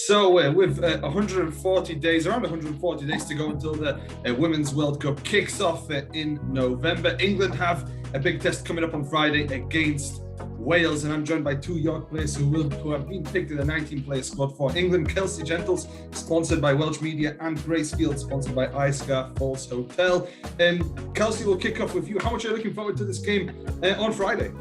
So with 140 days, around 140 days to go until the Women's World Cup kicks off in November, England have a big test coming up on Friday against Wales, and I'm joined by two York players who have been picked in the 19-player squad for England. Kelsey Gentles, sponsored by Welsh Media, and Grace Field, sponsored by iScar Falls Hotel. Kelsey, will kick off with you. How much are you looking forward to this game on Friday?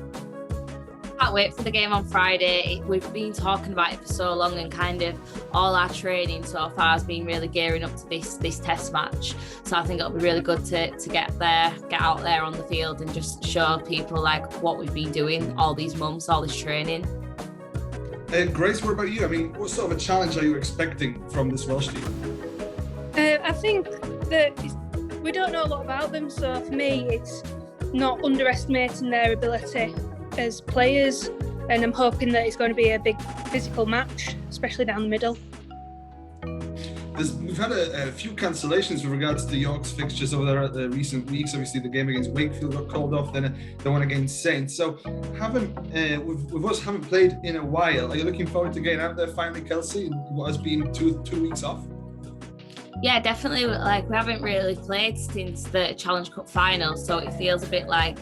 Can't wait for the game on Friday. We've been talking about it for so long, and kind of all our training so far has been really gearing up to this test match. So I think it'll be really good to get out there on the field and just show people like what we've been doing all these months, all this training. Grace, what about you? I mean, what sort of a challenge are you expecting from this Welsh team? I think that we don't know a lot about them, so for me it's not underestimating their ability as players, and I'm hoping that it's going to be a big physical match, especially down the middle. We've had a few cancellations with regards to York's fixtures over the recent weeks. Obviously, the game against Wakefield got called off, then the one against Saints. So, with us haven't played in a while, are you looking forward to getting out there finally, Kelsey, in what has been two weeks off? Yeah, definitely. Like, we haven't really played since the Challenge Cup final, so it feels a bit like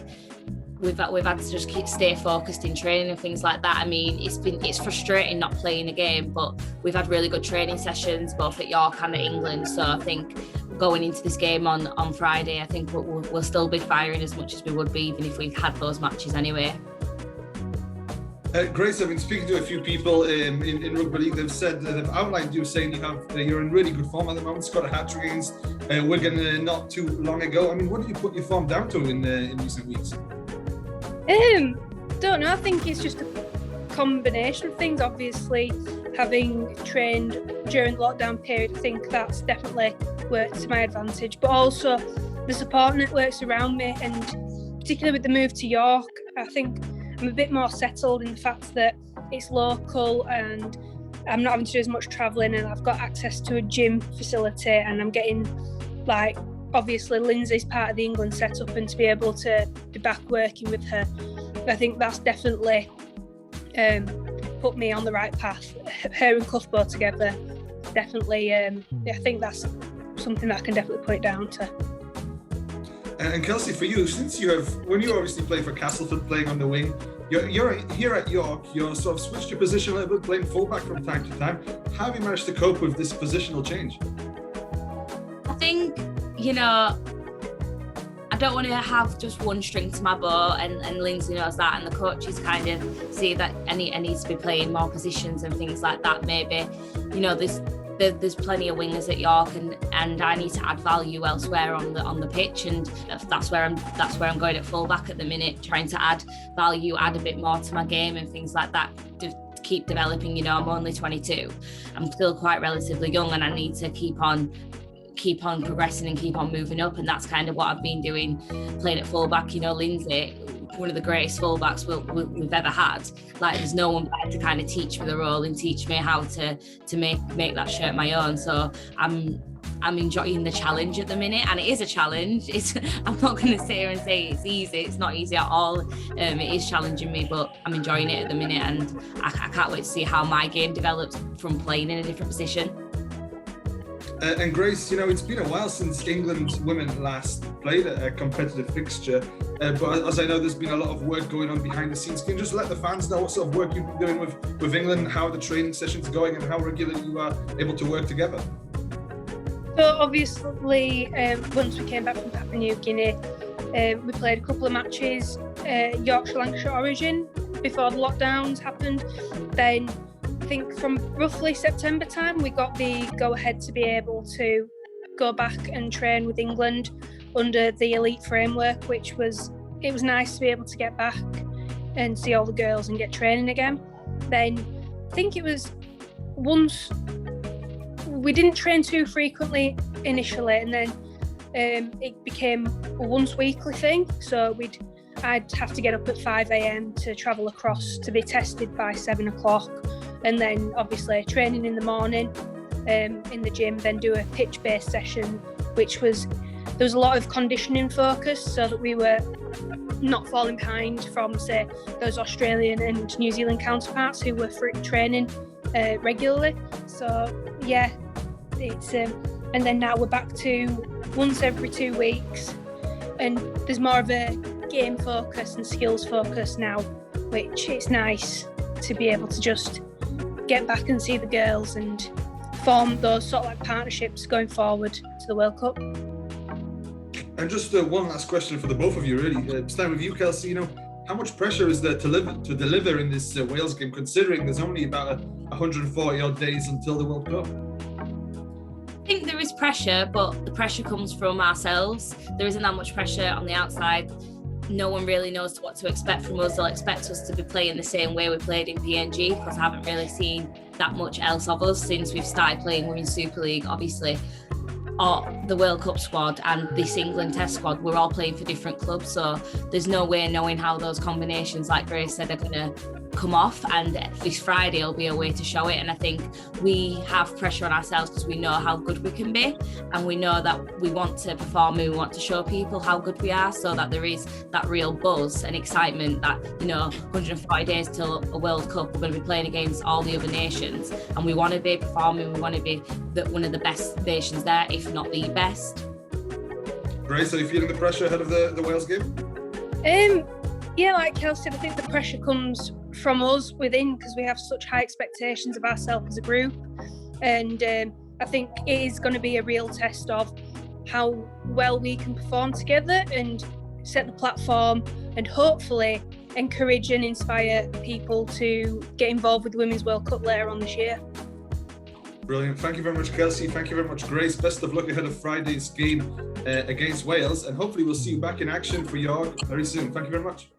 we've had to just stay focused in training and things like that. I mean, it's frustrating not playing a game, but we've had really good training sessions both at York and at England. So I think going into this game on Friday, I think we'll still be firing as much as we would be, even if we had those matches anyway. Grace, I've been speaking to a few people in Rugby League. They've said they've outlined you, saying you're in really good form at the moment. Scored a hat-trick against Wigan not too long ago. I mean, what did you put your form down to in recent weeks? Don't know. I think it's just a combination of things. Obviously, having trained during the lockdown period, I think that's definitely worked to my advantage. But also the support networks around me, and particularly with the move to York, I think I'm a bit more settled in the fact that it's local and I'm not having to do as much travelling, and I've got access to a gym facility, and I'm getting obviously Lindsay's part of the England setup, and to be able to be back working with her, I think that's definitely put me on the right path. Her and Cuthbo together, definitely, I think that's something that I can definitely put it down to. And Kelsey, for you, when you obviously play for Castleford, playing on the wing, you're here at York, you're sort of switched your position a little bit, playing fullback from time to time. How have you managed to cope with this positional change? I think, I don't want to have just one string to my bow, and Lindsay knows that, and the coaches kind of see that I need to be playing more positions and things like that. Maybe, there's plenty of wingers at York, and I need to add value elsewhere on the pitch, and that's where I'm going at fullback at the minute, trying to add value, add a bit more to my game and things like that to keep developing. I'm only 22, I'm still quite relatively young, and I need to keep on progressing and keep on moving up, and that's kind of what I've been doing, playing at fullback. Lindsay, one of the greatest fullbacks we've ever had. Like, there's no one better to kind of teach me the role and teach me how to make that shirt my own. So I'm enjoying the challenge at the minute, and it is a challenge. I'm not going to sit here and say it's easy. It's not easy at all. It is challenging me, but I'm enjoying it at the minute, and I can't wait to see how my game develops from playing in a different position. And Grace, it's been a while since England's women last played a competitive fixture, but as I know, there's been a lot of work going on behind the scenes. Can you just let the fans know what sort of work you've been doing with England, how the training sessions are going, and how regularly you are able to work together? So obviously, once we came back from Papua New Guinea, we played a couple of matches, Yorkshire Lancashire Origin, before the lockdowns happened. Then I think from roughly September time, we got the go-ahead to be able to go back and train with England under the elite framework, it was nice to be able to get back and see all the girls and get training again. Then I think it was once we didn't train too frequently initially, and then it became a once weekly thing. So I'd have to get up at 5 a.m. to travel across to be tested by 7 o'clock. And then obviously training in the morning in the gym, then do a pitch-based session, there was a lot of conditioning focus, so that we were not falling behind from, say, those Australian and New Zealand counterparts who were training regularly. So yeah, it's and then now we're back to once every 2 weeks, and there's more of a game focus and skills focus now, which it's nice to be able to just get back and see the girls and form those sort of like partnerships going forward to the World Cup. And just one last question for the both of you, really. Starting with you, Kelsey, you know, how much pressure is there to deliver in this Wales game, considering there's only about 140 odd days until the World Cup? I think there is pressure, but the pressure comes from ourselves. There isn't that much pressure on the outside. No one really knows what to expect from us. They'll expect us to be playing the same way we played in PNG, because I haven't really seen that much else of us since we've started playing Women's Super League, obviously. Or the World Cup squad and this England Test squad, we're all playing for different clubs, so there's no way knowing how those combinations, like Grace said, are going to come off, and this Friday will be a way to show it. And I think we have pressure on ourselves because we know how good we can be, and we know that we want to perform and we want to show people how good we are, so that there is that real buzz and excitement that, you know, 140 days till a World Cup, we're going to be playing against all the other nations, and we want to be performing, we want to be one of the best nations there, if not the best. Grace, are you feeling the pressure ahead of the Wales game? Yeah, like Kelsey said, I think the pressure comes from us within, because we have such high expectations of ourselves as a group, and I think it is going to be a real test of how well we can perform together and set the platform, and hopefully encourage and inspire people to get involved with the Women's World Cup later on this year. Brilliant. Thank you very much, Kelsey. Thank you very much, Grace. Best of luck ahead of Friday's game against Wales, and hopefully we'll see you back in action for York very soon. Thank you very much.